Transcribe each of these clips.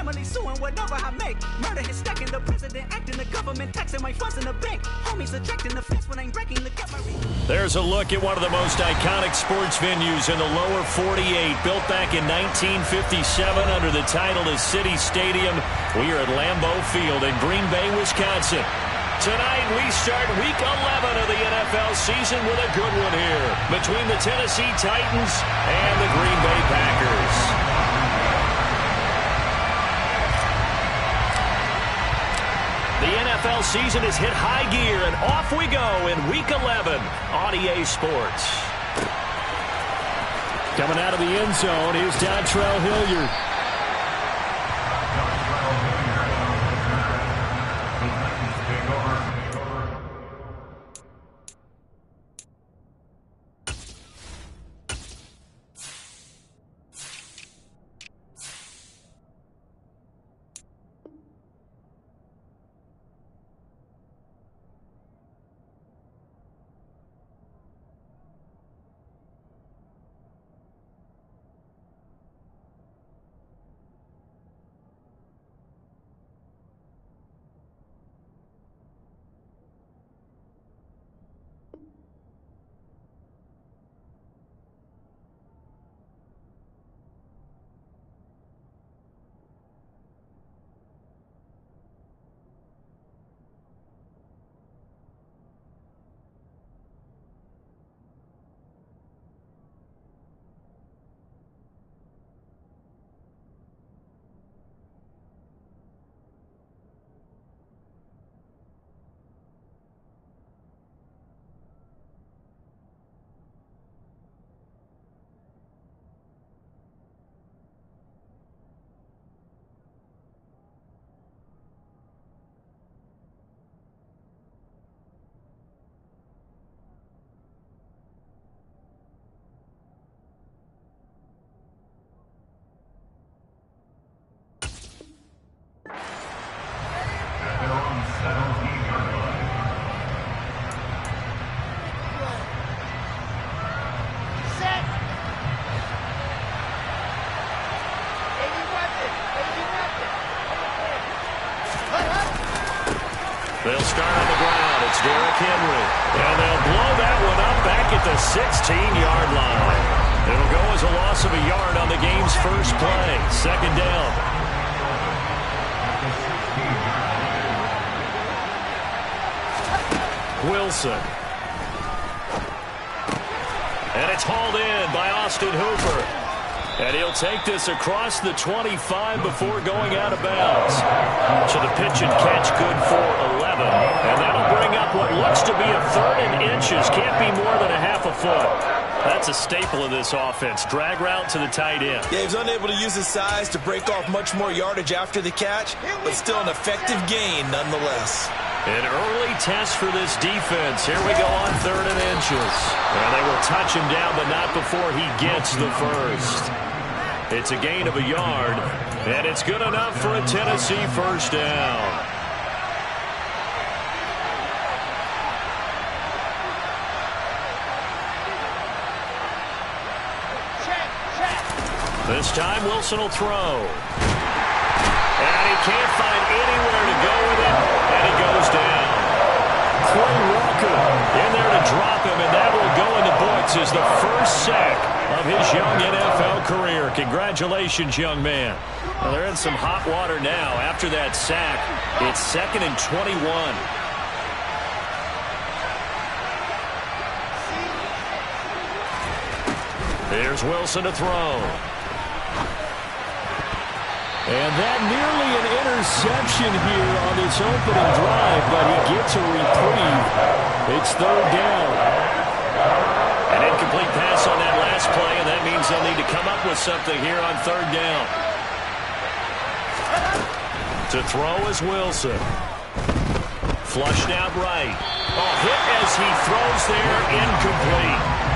family suing whatever I make. Murder is stacking, the president acting, the government taxing my funds in the bank. Homies attracting the fence when I'm breaking the gallery. There's a look at one of the most iconic sports venues in the lower 48. Built back in 1957 under the title of City Stadium. We are at Lambeau Field in Green Bay, Wisconsin. Tonight, we start Week 11 of the NFL season with a good one here between the Tennessee Titans and the Green Bay Packers. The NFL season has hit high gear, and off we go in Week 11 on EA Sports. Coming out of the end zone is Dontrell Hilliard. They'll start on the ground. It's Derrick Henry. And they'll blow that one up back at the 16-yard line. It'll go as a loss of a yard on the game's first play. Second down. Wilson. And it's hauled in by Austin Hooper. And he'll take this across the 25 before going out of bounds. So the pitch and catch good for 11. And that'll bring up what looks to be a third and inches. Can't be more than a half a foot. That's a staple of this offense. Drag route to the tight end. Yeah, he was unable to use his size to break off much more yardage after the catch, but still an effective gain nonetheless. An early test for this defense. Here we go on third and inches. And they will touch him down, but not before he gets the first. It's a gain of a yard, and it's good enough for a Tennessee first down. This time Wilson will throw. And he can't find anywhere to go with it, and he goes down. Quay Walker in there to drop him, and that will go in the books as the first sack of his young NFL career. Congratulations, young man. Well, they're in some hot water now. After that sack, it's 2nd and 21. Here's Wilson to throw. And that nearly an interception here on this opening drive, but he gets a reprieve. It's third down. An incomplete pass on that last play, and that means they'll need to come up with something here on third down. To throw is Wilson. Flushed out right. Hit as he throws there, incomplete.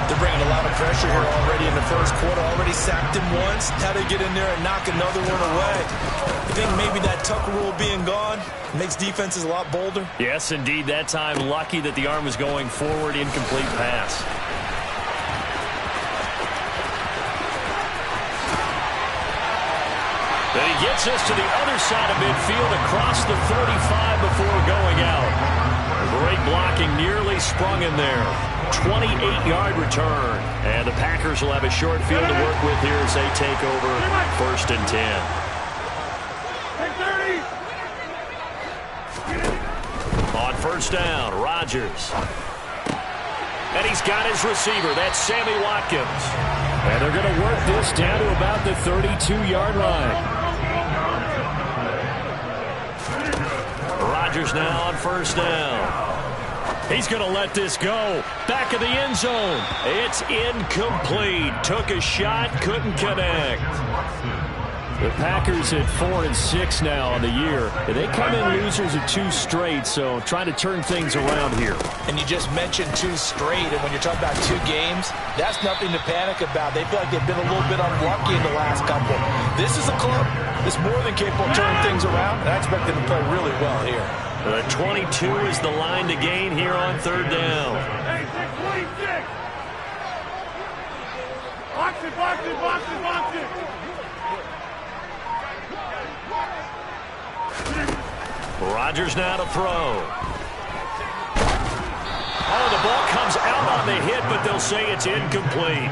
They're bringing a lot of pressure here already in the first quarter. Already sacked him once. How to get in there and knock another one away. I think maybe that Tucker rule being gone makes defenses a lot bolder. Yes, indeed. That time, lucky that the arm was going forward. Incomplete pass. And he gets us to the other side of midfield across the 35 before going out. Great blocking, nearly sprung in there. 28-yard return. And the Packers will have a short field to work with here as they take over 1st and 10. On 1st down, Rodgers. And he's got his receiver. That's Sammy Watkins. And they're going to work this down to about the 32-yard line. Rodgers now on 1st down. He's going to let this go. Back of the end zone. It's incomplete. Took a shot, couldn't connect. The Packers at 4-6 now on the year. They come in losers of 2 straight, so trying to turn things around here. And you just mentioned 2 straight, and when you're talking about 2 games, that's nothing to panic about. They feel like they've been a little bit unlucky in the last couple. This is a club that's more than capable of turning things around, and I expect them to play really well here. 22 is the line to gain here on 3rd down. Box it, box it, box it, box it. Rodgers now to throw. Oh, the ball comes out on the hit, but they'll say it's incomplete.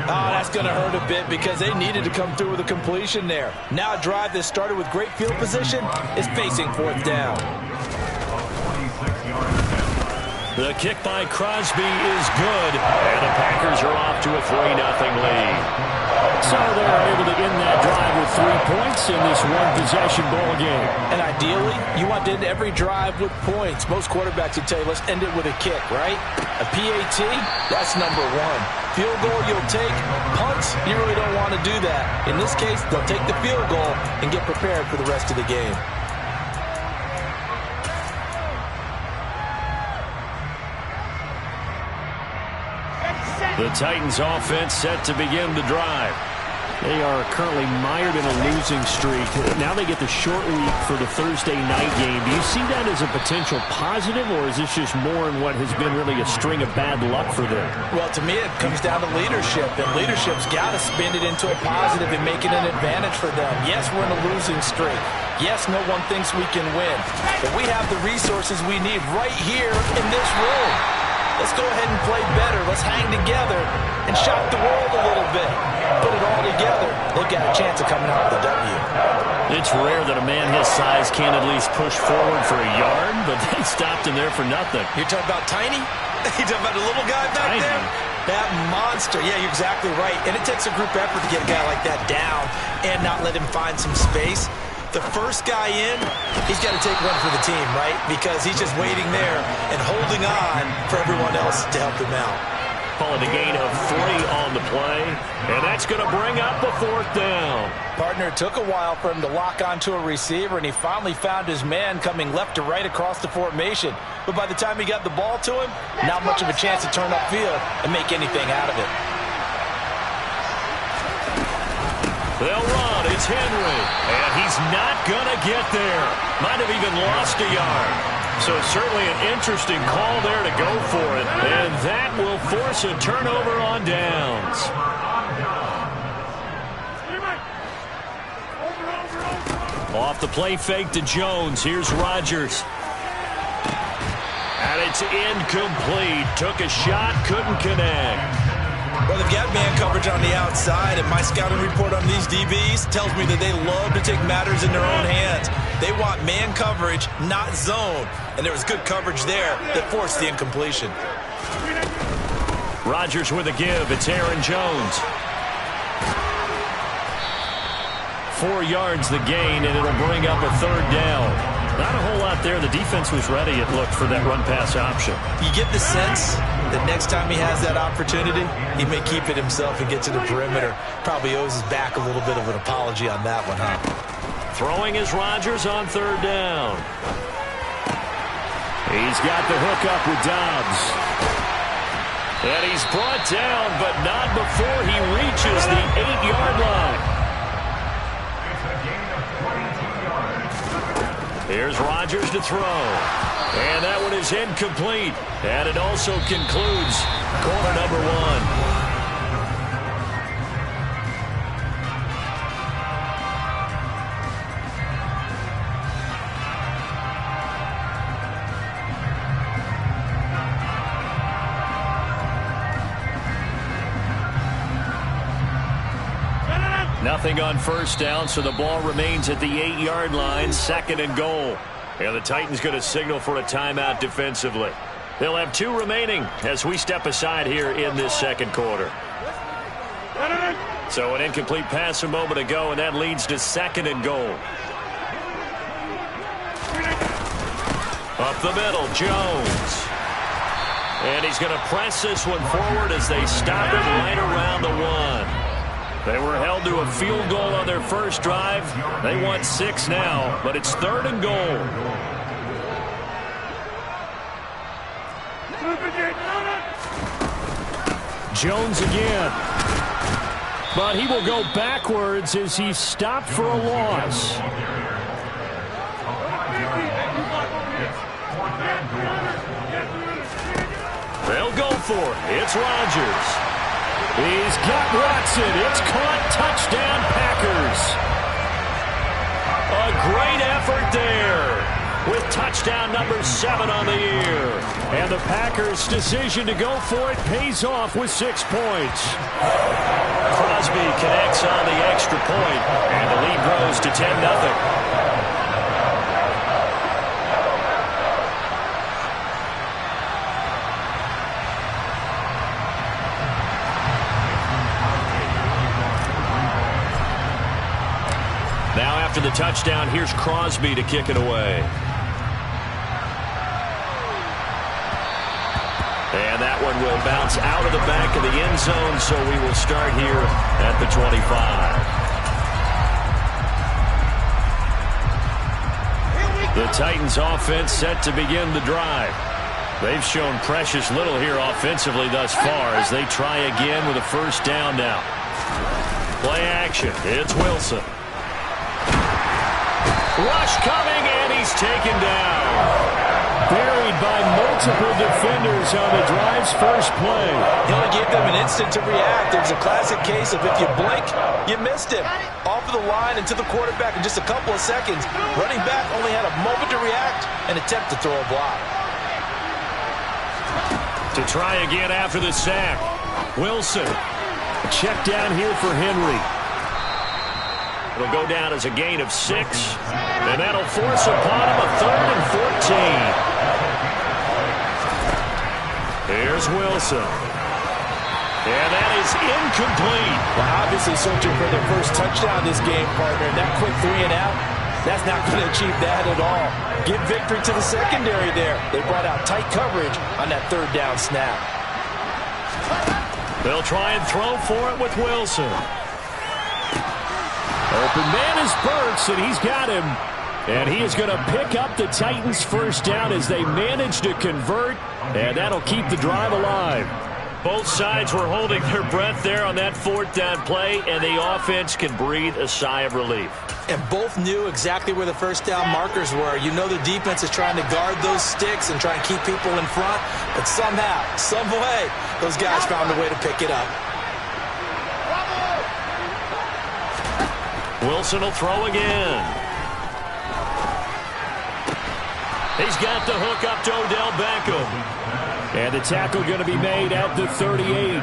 Oh, that's going to hurt a bit because they needed to come through with a completion there. Now a drive that started with great field position is facing 4th down. The kick by Crosby is good, and the Packers are off to a 3-0 lead. So they're able to end that drive with 3 points in this one-possession ball game. And ideally, you want to end every drive with points. Most quarterbacks would tell you, let's end it with a kick, right? A PAT, that's number 1. Field goal you'll take. Punts, you really don't want to do that. In this case, they'll take the field goal and get prepared for the rest of the game. The Titans offense set to begin the drive. They are currently mired in a losing streak. Now they get the short week for the Thursday night game. Do you see that as a potential positive, or is this just more in what has been really a string of bad luck for them? Well, to me, it comes down to leadership, and leadership's got to spin it into a positive and make it an advantage for them. Yes, we're in a losing streak. Yes, no one thinks we can win, but we have the resources we need right here in this room. Let's go ahead and play better. Let's hang together and shock the world a little bit. Put it all together. They've got a chance of coming out with a W. It's rare that a man his size can't at least push forward for a yard, but they stopped him there for nothing. You're talking about Tiny? You're talking about the little guy back Tiny. there? That monster. Yeah, you're exactly right. And it takes a group effort to get a guy like that down and not let him find some space. The first guy in, he's got to take one for the team, right? Because he's just waiting there and holding on for everyone else to help him out. Calling a gain of 3 on the play, and that's going to bring up a 4th down. Partner, it took a while for him to lock onto a receiver, and he finally found his man coming left to right across the formation. But by the time he got the ball to him, not much of a chance to turn upfield and make anything out of it. They'll run. It's Henry. And he's not going to get there. Might have even lost a yard. So certainly an interesting call there to go for it. And that will force a turnover on downs. Off the play fake to Jones. Here's Rodgers. And it's incomplete. Took a shot, couldn't connect. Well, they've got man coverage on the outside, and my scouting report on these DBs tells me that they love to take matters in their own hands. They want man coverage, not zone. And there was good coverage there that forced the incompletion. Rodgers with a give. It's Aaron Jones. 4 yards the gain, and it'll bring up a 3rd down. Not a whole lot there. The defense was ready, it looked, for that run-pass option. You get the sense that next time he has that opportunity, he may keep it himself and get to the perimeter. Probably owes his back a little bit of an apology on that one, huh? Throwing is Rodgers on 3rd down. He's got the hook up with Dobbs. And he's brought down, but not before he reaches the 8-yard line. Here's Rodgers to throw. And that one is incomplete. And it also concludes quarter number 1. nothing on first down, so the ball remains at the 8-yard line, 2nd and goal. And the Titans going to signal for a timeout defensively. They'll have 2 remaining as we step aside here in this second quarter. So an incomplete pass a moment ago, and that leads to 2nd and goal. Up the middle, Jones. And he's going to press this one forward as they stop it right around the 1. They were held to a field goal on their first drive. They want 6 now, but it's 3rd and goal. Jones again. But he will go backwards as he's stopped for a loss. They'll go for it. It's Rodgers. He's got Watson. It's caught. Touchdown, Packers. A great effort there with touchdown number 7 on the year. And the Packers' decision to go for it pays off with 6 points. Crosby connects on the extra point, and the lead grows to 10-0. Now after the touchdown, here's Crosby to kick it away. And that one will bounce out of the back of the end zone, so we will start here at the 25. The Titans offense set to begin the drive. They've shown precious little here offensively thus far as they try again with a first down now. Play action. It's Wilson. Rush coming, and he's taken down. Buried by multiple defenders on the drive's first play. He only gave them an instant to react. There's a classic case of if you blink, you missed him. Off of the line and to the quarterback in just a couple of seconds. Running back only had a moment to react and attempt to throw a block. To try again after the sack. Wilson. Check down here for Henry. It'll go down as a gain of 6, and that'll force upon him a 3rd and 14. Here's Wilson. And that is incomplete. Well, obviously searching for their first touchdown this game, partner. And that quick 3 and out, that's not going to achieve that at all. Give victory to the secondary there. They brought out tight coverage on that 3rd down snap. They'll try and throw for it with Wilson. Open man is Burks, and he's got him. And he is going to pick up the Titans' first down as they manage to convert, and that'll keep the drive alive. Both sides were holding their breath there on that 4th down play, and the offense can breathe a sigh of relief. And both knew exactly where the first down markers were. You know the defense is trying to guard those sticks and try and keep people in front, but somehow, some way, those guys found a way to pick it up. Wilson will throw again. He's got the hook up to Odell Beckham. And the tackle going to be made at the 38.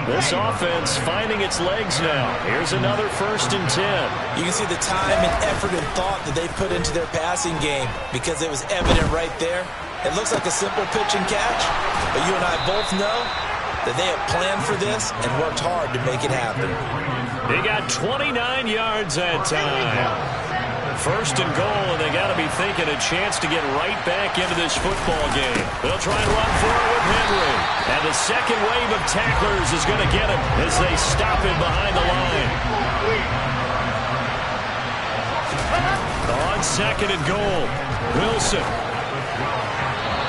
This offense finding its legs now. Here's another 1st and 10. You can see the time and effort and thought that they put into their passing game because it was evident right there. It looks like a simple pitch and catch, but you and I both know that they have planned for this and worked hard to make it happen. He got 29 yards that time. 1st and goal, and they got to be thinking a chance to get right back into this football game. They'll try and run for it with Henry. And the second wave of tacklers is going to get him as they stop him behind the line. On 2nd and goal, Wilson.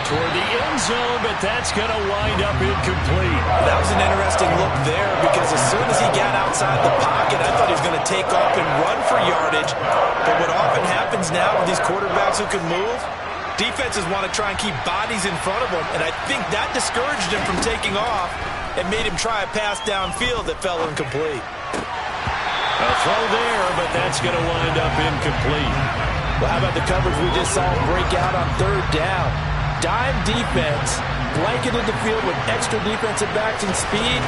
Toward the end zone, but that's going to wind up incomplete. That was an interesting look there because as soon as he got outside the pocket, I thought he was going to take off and run for yardage. But what often happens now with these quarterbacks who can move, defenses want to try and keep bodies in front of them, and I think that discouraged him from taking off and made him try a pass downfield that fell incomplete. A throw there, but that's going to wind up incomplete. Well, how about the coverage we just saw him break out on 3rd down? Dime defense, blanketed the field with extra defensive backs and speed.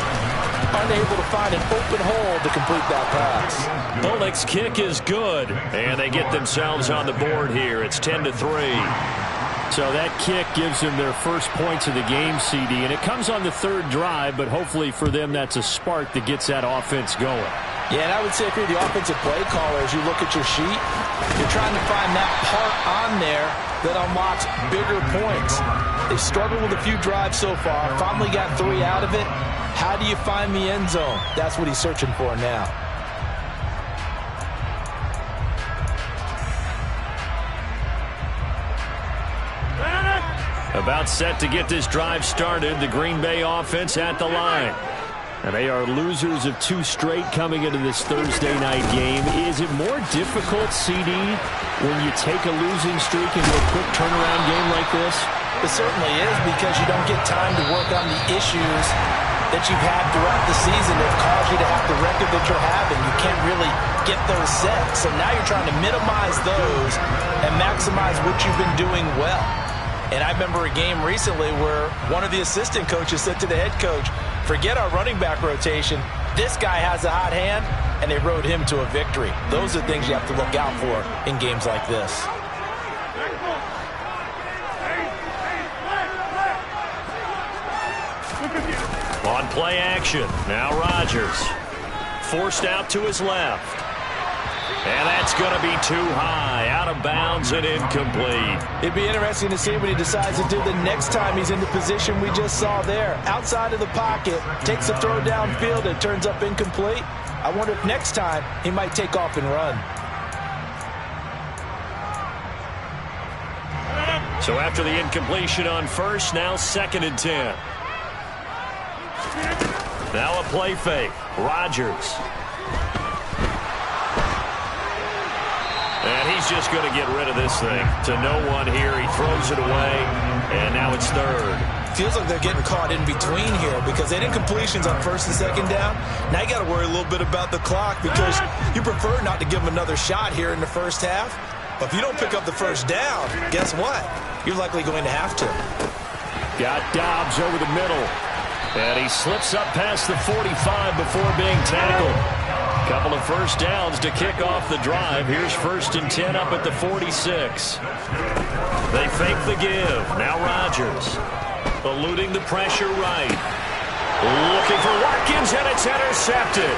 unable to find an open hole to complete that pass. Bullock's kick is good, and they get themselves on the board here. It's 10-3. So that kick gives them their first points of the game, CD, and it comes on the third drive, but hopefully for them that's a spark that gets that offense going. Yeah, and I would say if you're the offensive play caller, as you look at your sheet, you're trying to find that part on there that unlocks bigger points. They've struggled with a few drives so far, finally got 3 out of it. How do you find the end zone? That's what he's searching for now. About set to get this drive started, the Green Bay offense at the line. And they are losers of 2 straight coming into this Thursday night game. Is it more difficult, CD, when you take a losing streak into a quick turnaround game like this? It certainly is, because you don't get time to work on the issues that you've had throughout the season that caused you to have the record that you're having. You can't really get those set. So now you're trying to minimize those and maximize what you've been doing well. And I remember a game recently where one of the assistant coaches said to the head coach, forget our running back rotation. This guy has a hot hand, and they rode him to a victory. Those are things you have to look out for in games like this. On play action, now Rodgers. Forced out to his left. And that's going to be too high, out of bounds and incomplete. It'd be interesting to see what he decides to do the next time he's in the position we just saw there. Outside of the pocket, takes a throw downfield and turns up incomplete. I wonder if next time he might take off and run. So after the incompletion on first, now 2nd and 10. Now a play fake. Rodgers. And he's just going to get rid of this thing. To no one here. He throws it away, and now it's 3rd. Feels like they're getting caught in between here because they did completions on 1st and 2nd down. Now you got to worry a little bit about the clock because you prefer not to give them another shot here in the first half. But if you don't pick up the first down, guess what? You're likely going to have to. Got Dobbs over the middle. And he slips up past the 45 before being tackled. Couple of first downs to kick off the drive. Here's 1st and 10 up at the 46. They fake the give. Now Rodgers. Eluding the pressure right. Looking for Watkins, and it's intercepted.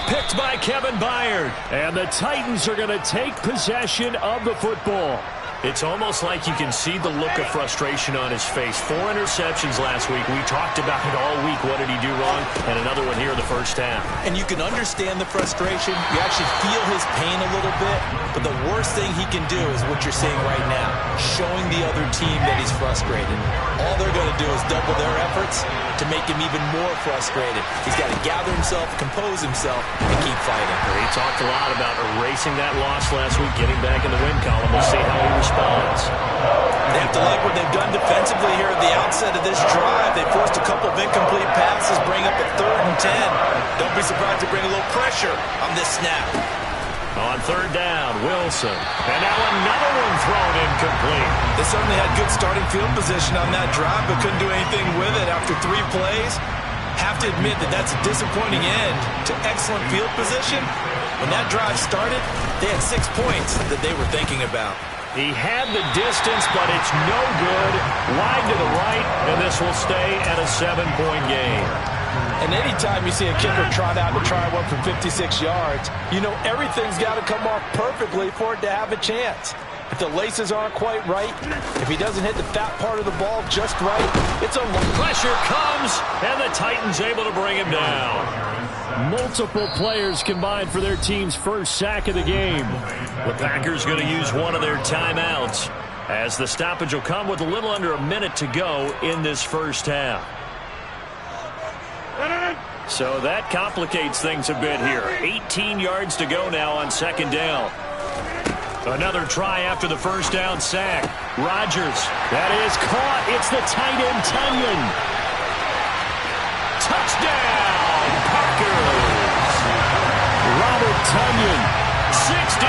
Picked by Kevin Byard. And the Titans are going to take possession of the football. It's almost like you can see the look of frustration on his face. 4 interceptions last week. We talked about it all week. What did he do wrong? And another one here in the first half. And you can understand the frustration. You actually feel his pain a little bit. But the worst thing he can do is what you're seeing right now, showing the other team that he's frustrated. All they're going to do is double their efforts to make him even more frustrated. He's got to gather himself, compose himself, and keep fighting. He talked a lot about erasing that loss last week, getting back in the win column. We'll see how he responds. They have to like what they've done defensively here at the outset of this drive. They forced a couple of incomplete passes, bring up a 3rd and 10. Don't be surprised to bring a little pressure on this snap. On 3rd down, Wilson. And now another one thrown incomplete. They certainly had good starting field position on that drive, but couldn't do anything with it after 3 plays. Have to admit that that's a disappointing end to excellent field position. When that drive started, they had 6 points that they were thinking about. He had the distance, but it's no good. Wide to the right, and this will stay at a 7-point game. And anytime you see a kicker trot out to try one from 56 yards, you know everything's got to come off perfectly for it to have a chance. If the laces aren't quite right, if he doesn't hit the fat part of the ball just right, it's a... Pressure comes, and the Titans able to bring him down. Multiple players combined for their team's first sack of the game. The Packers going to use one of their timeouts, as the stoppage will come with a little under a minute to go in this first half. So that complicates things a bit here. 18 yards to go now on 2nd down. Another try after the first down sack. Rodgers. That is caught. It's the tight end, Tonyan. Touchdown, Packers. Robert Tonyan. 63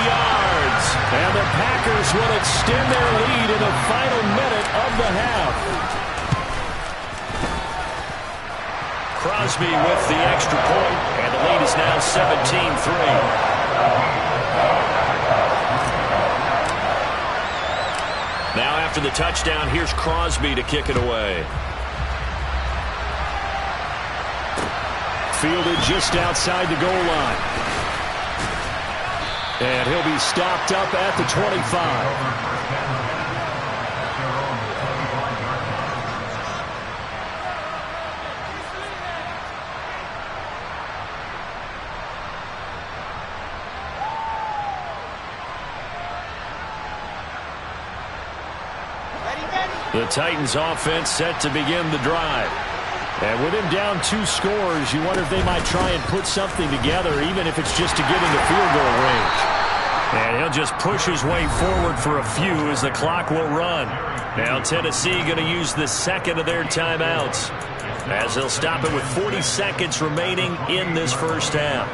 yards. And the Packers will extend their lead in the final minute of the half. Crosby with the extra point, and the lead is now 17-3. Now after the touchdown, here's Crosby to kick it away. Fielded just outside the goal line. And he'll be stopped up at the 25. The Titans offense set to begin the drive. And with him down 2 scores, you wonder if they might try and put something together, even if it's just to get into field goal range. And he'll just push his way forward for a few as the clock will run. Now Tennessee going to use the second of their timeouts, as they'll stop it with 40 seconds remaining in this first half.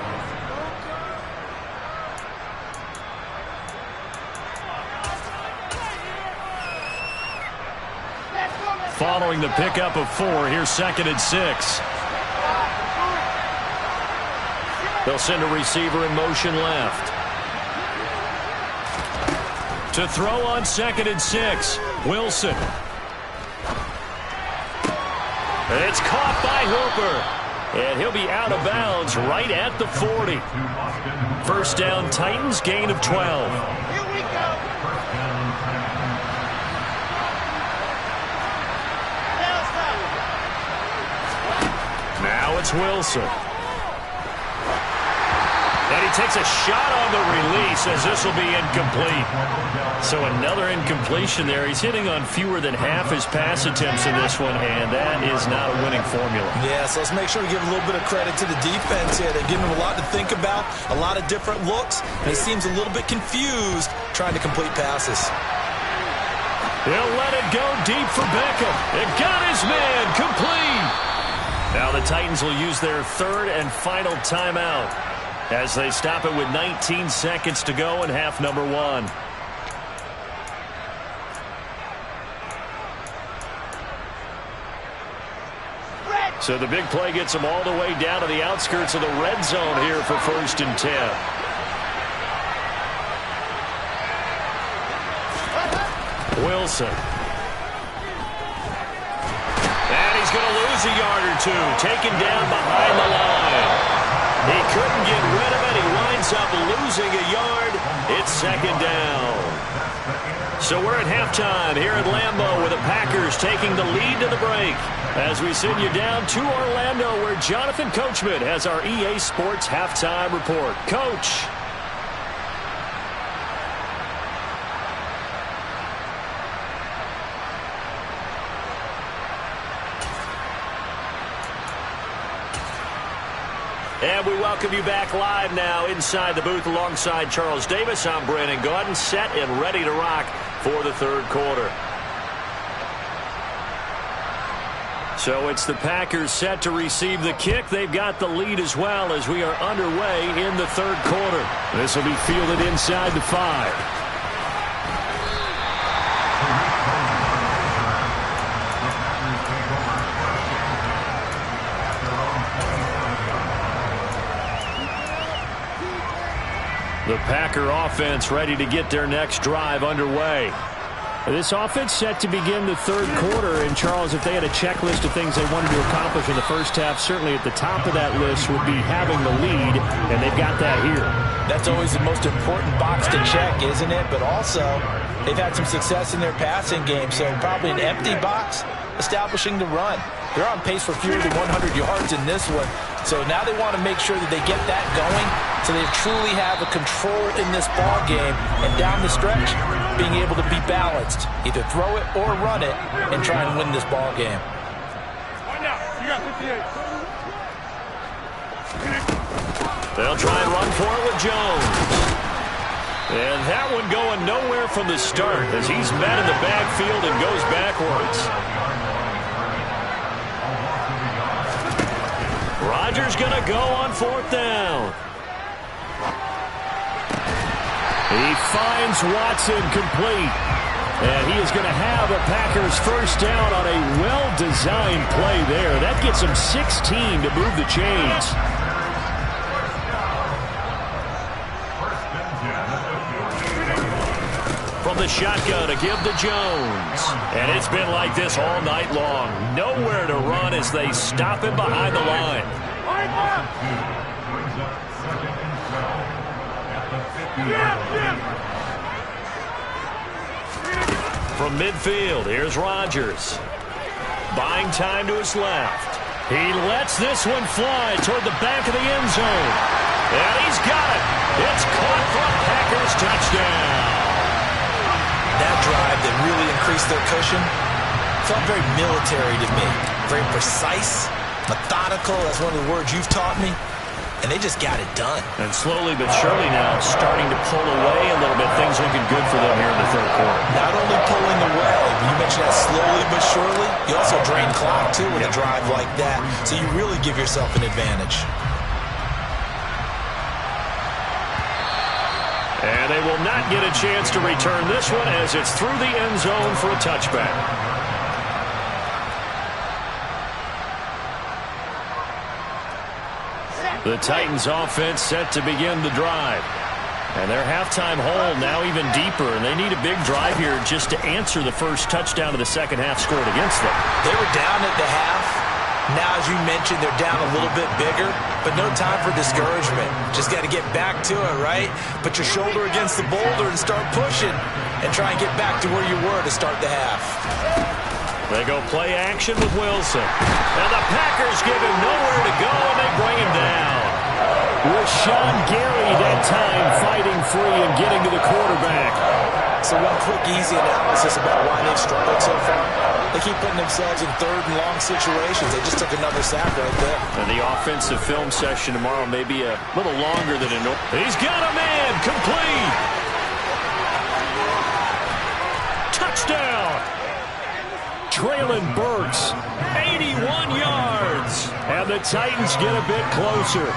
Following the pickup of 4, here's 2nd and 6. They'll send a receiver in motion left. To throw on 2nd and 6, Wilson. It's caught by Hooper. And he'll be out of bounds right at the 40. First down, Titans, gain of 12. Here we go. Now it's Wilson. And he takes a shot on the release as this will be incomplete. So another incompletion there. He's hitting on fewer than half his pass attempts in this one, and that is not a winning formula. Yeah, so let's make sure we give a little bit of credit to the defense here. They're giving him a lot to think about, a lot of different looks, and he seems a little bit confused trying to complete passes. He'll let it go deep for Beckham. It got his man complete. Now the Titans will use their third and final timeout as they stop it with 19 seconds to go in half number 1. So the big play gets them all the way down to the outskirts of the red zone here for 1st and 10. Wilson. And he's going to lose a yard or 2. Taken down behind the line. He couldn't get rid of it. He winds up losing a yard. It's 2nd down. So we're at halftime here at Lambeau with the Packers taking the lead to the break. As we send you down to Orlando where Jonathan Coachman has our EA Sports halftime report. Coach. And we welcome you back live now inside the booth alongside Charles Davis. I'm Brandon Gaudin, set and ready to rock for the third quarter. So it's the Packers set to receive the kick. They've got the lead as well as we are underway in the third quarter. This will be fielded inside the 5. The Packer offense ready to get their next drive underway. This offense set to begin the third quarter. And, Charles, if they had a checklist of things they wanted to accomplish in the first half, certainly at the top of that list would be having the lead, and they've got that here. That's always the most important box to check, isn't it? But also, they've had some success in their passing game, so probably an empty box establishing the run. They're on pace for fewer than 100 yards in this one. So now they want to make sure that they get that going so they truly have a control in this ball game. And down the stretch, being able to be balanced. Either throw it or run it and try and win this ball game. You got 58. They'll try and run for it with Jones. And that one going nowhere from the start as he's met in the backfield and goes backwards. Rodgers going to go on 4th down. He finds Watson complete. And he is going to have a Packers first down on a well-designed play there. That gets him 16 to move the chains. From the shotgun to give to Jones. And it's been like this all night long. Nowhere to run as they stop him behind the line. From midfield, here's Rodgers. Buying time to his left. He lets this one fly toward the back of the end zone. And he's got it. It's caught for a Packers touchdown. That drive that really increased their cushion felt very military to me. Very precise, methodical. That's one of the words you've taught me. And they just got it done. And slowly but surely now starting to pull away a little bit. Things looking good for them here in the third quarter. Not only pulling away, you mentioned that slowly but surely, you also drain clock too with a drive like that. So you really give yourself an advantage. And they will not get a chance to return this one as it's through the end zone for a touchback. The Titans offense set to begin the drive. And their halftime hole now even deeper, and they need a big drive here just to answer the first touchdown of the second half scored against them. They were down at the half. Now, as you mentioned, they're down a little bit bigger, but no time for discouragement. Just got to get back to it, right? Put your shoulder against the boulder and start pushing and try and get back to where you were to start the half. They go play action with Wilson. And the Packers give him nowhere to go, and they bring him down. Rashawn Gary that time fighting free and getting to the quarterback. So one quick, easy analysis about why they've struggled so far. They keep putting themselves in third and long situations. They just took another sack right there. And the offensive film session tomorrow may be a little longer than a normal. He's got a man complete. Touchdown. Traylon Burks, 81 yards. And the Titans get a bit closer.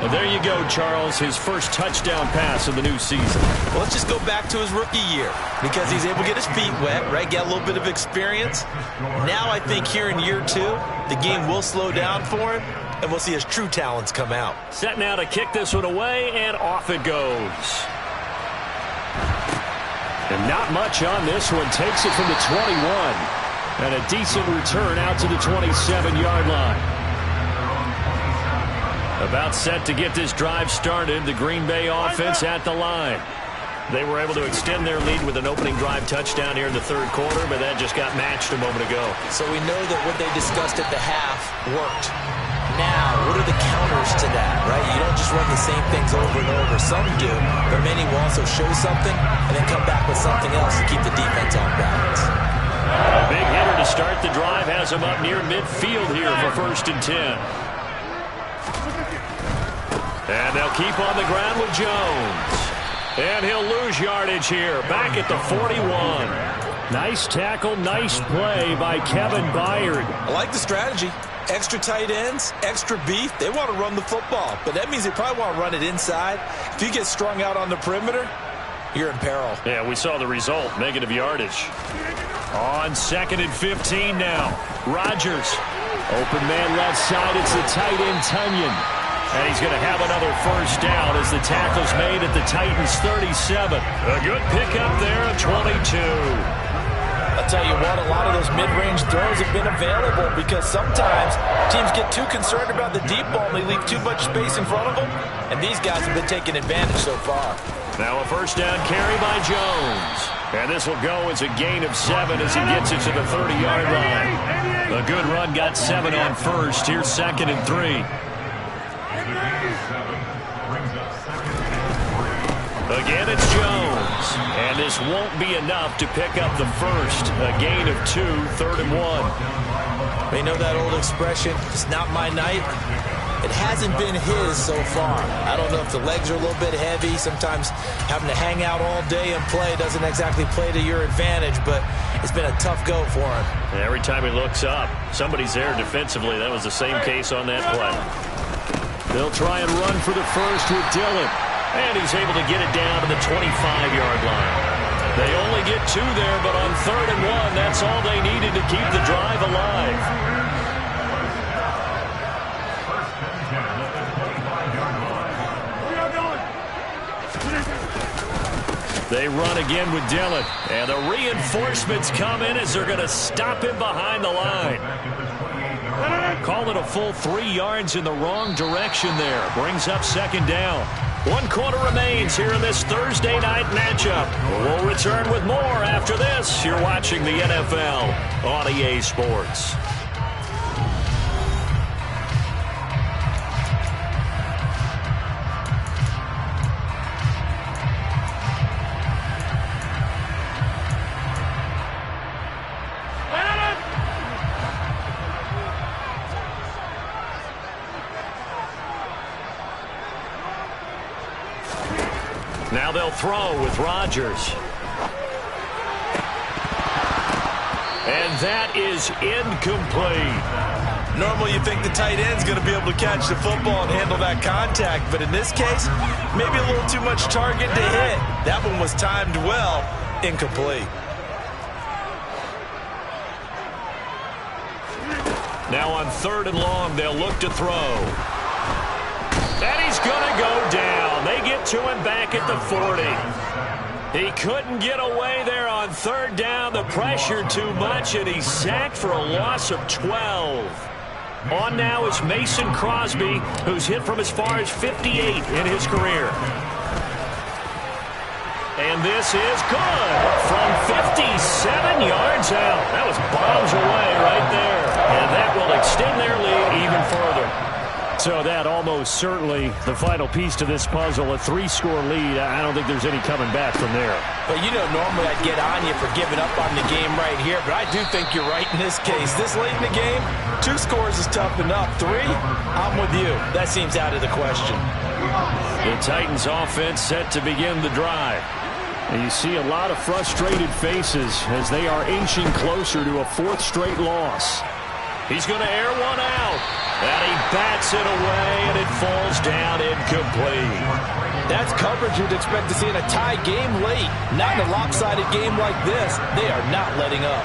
Well, there you go, Charles, his first touchdown pass of the new season. Well, let's just go back to his rookie year because he's able to get his feet wet, right? Get a little bit of experience. Now I think here in year two, the game will slow down for him, and we'll see his true talents come out. Set now to kick this one away, and off it goes. And not much on this one. Takes it from the 21. And a decent return out to the 27-yard line. About set to get this drive started. The Green Bay offense at the line. They were able to extend their lead with an opening drive touchdown here in the third quarter, but that just got matched a moment ago. So we know that what they discussed at the half worked. Now, what are the counters to that, right? You don't just run the same things over and over. Some do, but many will also show something and then come back with something else to keep the defense on balance. A big hitter to start the drive has him up near midfield here for 1st and 10. And they'll keep on the ground with Jones. And he'll lose yardage here, back at the 41. Nice tackle, nice play by Kevin Byard. I like the strategy. Extra tight ends, extra beef. They want to run the football, but that means they probably want to run it inside. If you get strung out on the perimeter, you're in peril. Yeah, we saw the result, negative yardage. On 2nd and 15 now. Rodgers. Open man left side. It's the tight end, Tunyon. And he's going to have another first down as the tackle's made at the Titans' 37. A good pickup there at 22. I'll tell you what, a lot of those mid-range throws have been available because sometimes teams get too concerned about the deep ball and they leave too much space in front of them. And these guys have been taking advantage so far. Now a first down carry by Jones. And this will go as a gain of 7 as he gets it to the 30-yard line. A good run got 7 on first. Here's 2nd and 3. Again, it's Jones. And this won't be enough to pick up the first. A gain of 2, 3rd and 1. They know that old expression, it's not my night. It hasn't been his so far. I don't know if the legs are a little bit heavy. Sometimes having to hang out all day and play doesn't exactly play to your advantage, but it's been a tough go for him. Every time he looks up, somebody's there defensively. That was the same case on that play. They'll try and run for the first with Dillon. And he's able to get it down to the 25-yard line. They only get 2 there, but on 3rd and 1, that's all they needed to keep the drive alive. They run again with Dillon. And the reinforcements come in as they're going to stop him behind the line. Call it a full 3 yards in the wrong direction there. Brings up 2nd down. 1 quarter remains here in this Thursday night matchup. We'll return with more after this. You're watching the NFL on EA Sports. Now they'll throw with Rodgers. And that is incomplete. Normally you think the tight end's going to be able to catch the football and handle that contact, but in this case, maybe a little too much target to hit. That one was timed well, incomplete. Now on 3rd and long, they'll look to throw. And he's going to go down. They get to him back at the 40. He couldn't get away there on 3rd down. The pressure too much, and he's sacked for a loss of 12. On now is Mason Crosby, who's hit from as far as 58 in his career. And this is good from 57 yards out. That was bombs away right there. And that will extend their lead even further. So that almost certainly the final piece to this puzzle, a 3-score lead. I don't think there's any coming back from there. But, you know, normally I'd get on you for giving up on the game right here, but I do think you're right in this case. This late in the game, 2 scores is tough enough. 3, I'm with you. That seems out of the question. The Titans offense set to begin the drive. And you see a lot of frustrated faces as they are inching closer to a 4th straight loss. He's going to air one out. And he bats it away, and it falls down incomplete. That's coverage you'd expect to see in a tie game late. Not in a lopsided game like this. They are not letting up.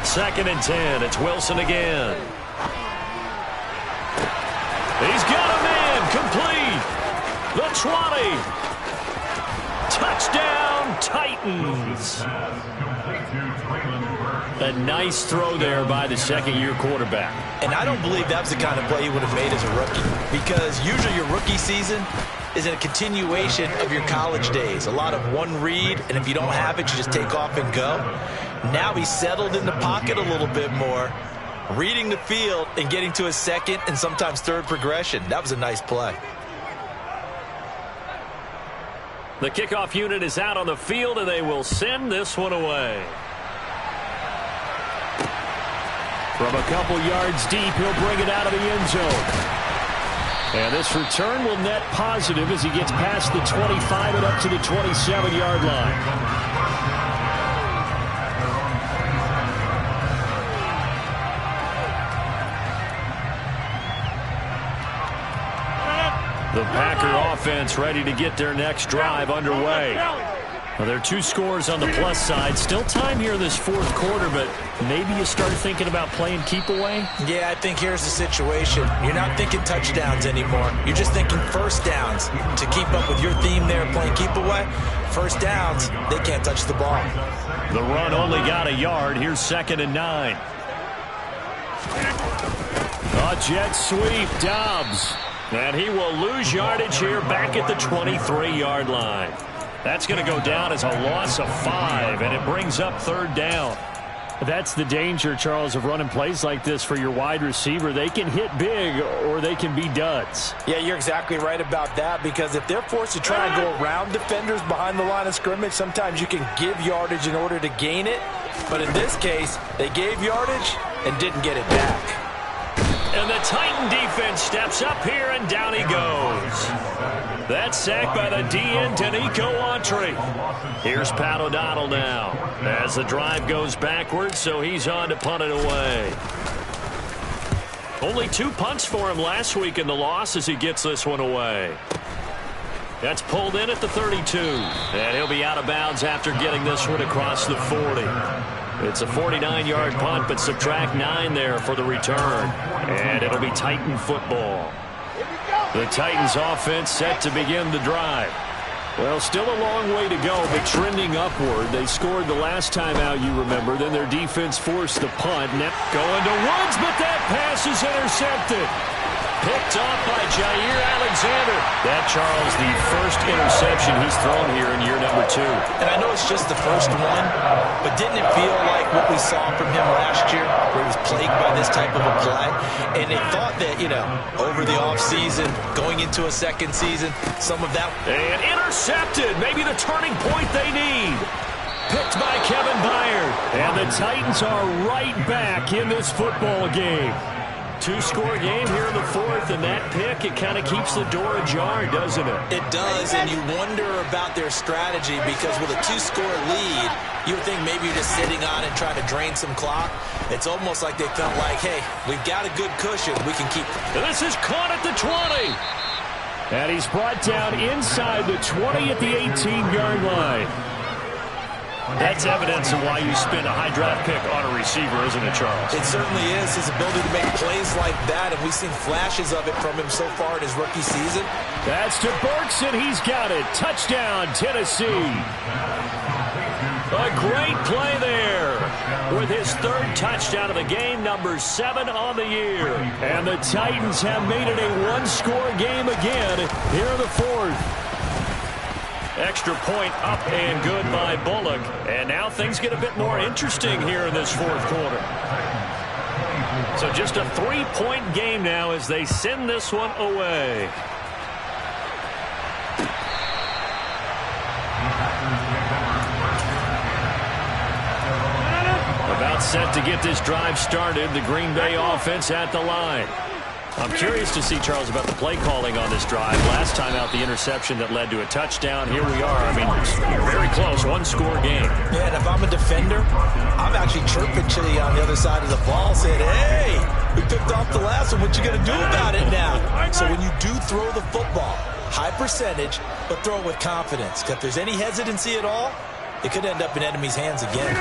2nd and 10. It's Wilson again. He's got a man. Complete. The 20. Touchdown, Titans. A nice throw there by the 2nd-year quarterback. And I don't believe that was the kind of play he would have made as a rookie, because usually your rookie season is a continuation of your college days. A lot of one read, and if you don't have it, you just take off and go. Now he's settled in the pocket a little bit more, reading the field and getting to his 2nd and sometimes 3rd progression. That was a nice play. The kickoff unit is out on the field, and they will send this one away. From a couple yards deep, he'll bring it out of the end zone. And this return will net positive as he gets past the 25 and up to the 27-yard line. The Packer offense ready to get their next drive underway. Well, there are 2 scores on the plus side. Still time here in this 4th quarter, but maybe you start thinking about playing keep away? Yeah, I think here's the situation. You're not thinking touchdowns anymore. You're just thinking 1st downs. To keep up with your theme there, playing keep away, 1st downs, they can't touch the ball. The run only got a yard. Here's 2nd and 9. A jet sweep, Dobbs. And he will lose yardage here back at the 23-yard line. That's going to go down as a loss of 5, and it brings up 3rd down. That's the danger, Charles, of running plays like this for your wide receiver. They can hit big or they can be duds. Yeah, you're exactly right about that, because if they're forced to try and go around defenders behind the line of scrimmage, sometimes you can give yardage in order to gain it. But in this case, they gave yardage and didn't get it back. And the Titan defense steps up here, and down he goes. That's sacked by the DN, Danico Autry. Here's Pat O'Donnell now as the drive goes backwards, so he's on to punt it away. Only 2 punts for him last week in the loss as he gets this one away. That's pulled in at the 32. And he'll be out of bounds after getting this one across the 40. It's a 49-yard punt, but subtract 9 there for the return. And it'll be Titan football. The Titans offense set to begin the drive. Well, still a long way to go, but trending upward. They scored the last time out, you remember. Then their defense forced the punt. Now going to Woods, but that pass is intercepted. Picked off by Jair Alexander. That, Charles, the first interception he's thrown here in year number 2. And I know it's just the first one, but didn't it feel like what we saw from him last year, where he was plagued by this type of a play? And they thought that, over the offseason, going into a second season, some of that. And intercepted. Maybe the turning point they need. Picked by Kevin Byard. And the Titans are right back in this football game. 2-score game here in the 4th, and that pick, it kind of keeps the door ajar, doesn't it? It does, and you wonder about their strategy, because with a 2-score lead, you would think maybe you're just sitting on and trying to drain some clock. It's almost like they felt like, hey, we've got a good cushion. We can keep. And this is caught at the 20. And he's brought down inside the 20 at the 18-yard line. That's evidence of why you spend a high draft pick on a receiver, isn't it, Charles? It certainly is. His ability to make plays like that, and we've seen flashes of it from him so far in his rookie season. That's to Burks, and he's got it. Touchdown, Tennessee. A great play there with his 3rd touchdown of the game, number 7 on the year. And the Titans have made it a 1-score game again here in the 4th. Extra point up and good by Bullock. And now things get a bit more interesting here in this 4th quarter. So just a 3-point game now as they send this one away. About set to get this drive started. The Green Bay offense at the line. I'm curious to see, Charles, about the play calling on this drive. Last time out, the interception that led to a touchdown. Here we are. I mean, very close, 1-score game. Yeah, and if I'm a defender, I'm actually chirping to you on the other side of the ball, saying, hey, we picked off the last one. What you going to do about it now? So when you do throw the football, high percentage, but throw it with confidence. Because if there's any hesitancy at all, it could end up in enemy's hands again.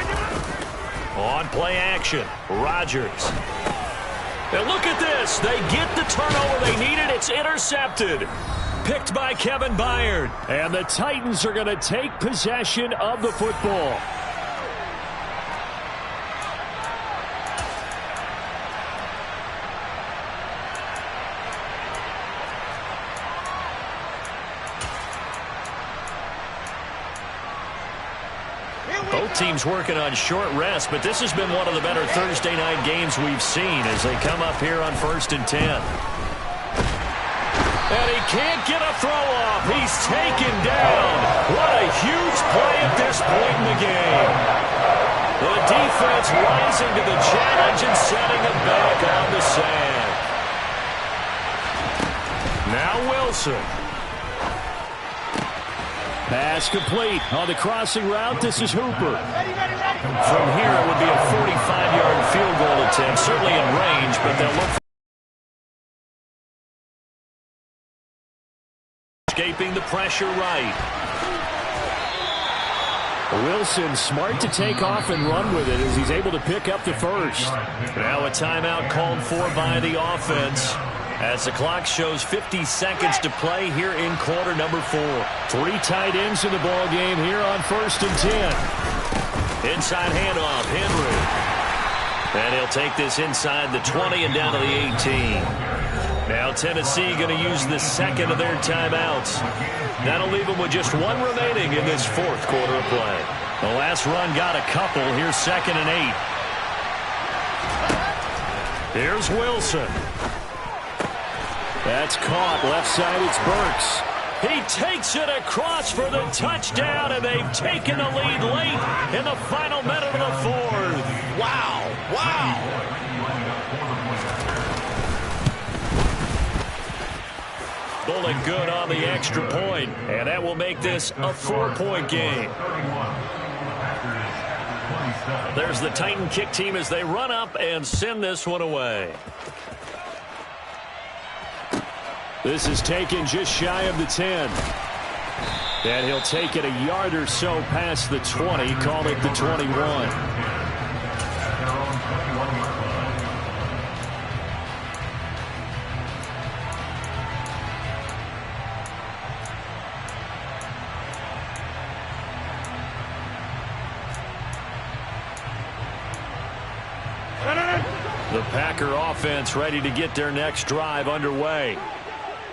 On play action, Rodgers. And look at this. They get the turnover they needed. It's intercepted. Picked by Kevin Byard. And the Titans are going to take possession of the football. Both teams working on short rest, but this has been one of the better Thursday night games we've seen as they come up here on 1st and 10. And he can't get a throw off. He's taken down. What a huge play at this point in the game. The defense rising to the challenge and setting it back on the sand. Now Wilson. Pass complete on the crossing route. This is Hooper. From here, it would be a 45-yard field goal attempt, certainly in range, but they'll look for escaping the pressure right. Wilson smart to take off and run with it as he's able to pick up the first. Now a timeout called for by the offense, as the clock shows 50 seconds to play here in quarter number 4. 3 tight ends in the ball game here on 1st and 10. Inside handoff, Henry. And he'll take this inside the 20 and down to the 18. Now Tennessee going to use the 2nd of their timeouts. That'll leave them with just 1 remaining in this 4th quarter of play. The last run got a couple. Here's 2nd and 8. Here's Wilson. That's caught. Left side, it's Burks. He takes it across for the touchdown, and they've taken the lead late in the final minute of the 4th. Wow. Wow. Bullock good on the extra point, and that will make this a 4-point game. There's the Titan kick team as they run up and send this one away. This is taken just shy of the 10. And he'll take it a yard or so past the 20, call it the 21. The Packer offense ready to get their next drive underway.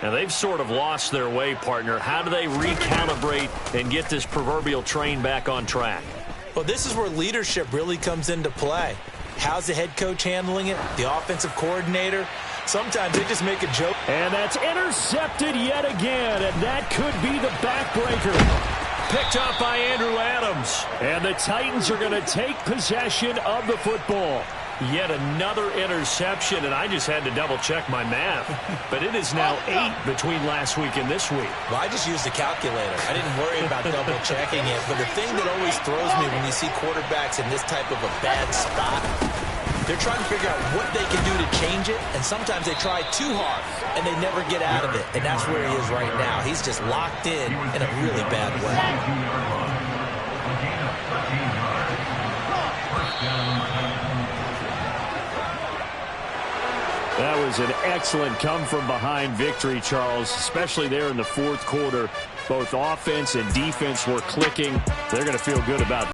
Now, they've sort of lost their way, partner. How do they recalibrate and get this proverbial train back on track? Well, this is where leadership really comes into play. How's the head coach handling it? The offensive coordinator? Sometimes they just make a joke. And that's intercepted yet again, and that could be the backbreaker. Picked up by Andrew Adams. And the Titans are going to take possession of the football. Yet another interception, and I just had to double-check my math. But it is now 8 between last week and this week. Well, I just used a calculator. I didn't worry about double-checking it. But the thing that always throws me when you see quarterbacks in this type of a bad spot, they're trying to figure out what they can do to change it, and sometimes they try too hard, and they never get out of it. And that's where he is right now. He's just locked in a really bad way. That was an excellent come-from-behind victory, Charles, especially there in the fourth quarter. Both offense and defense were clicking. They're going to feel good about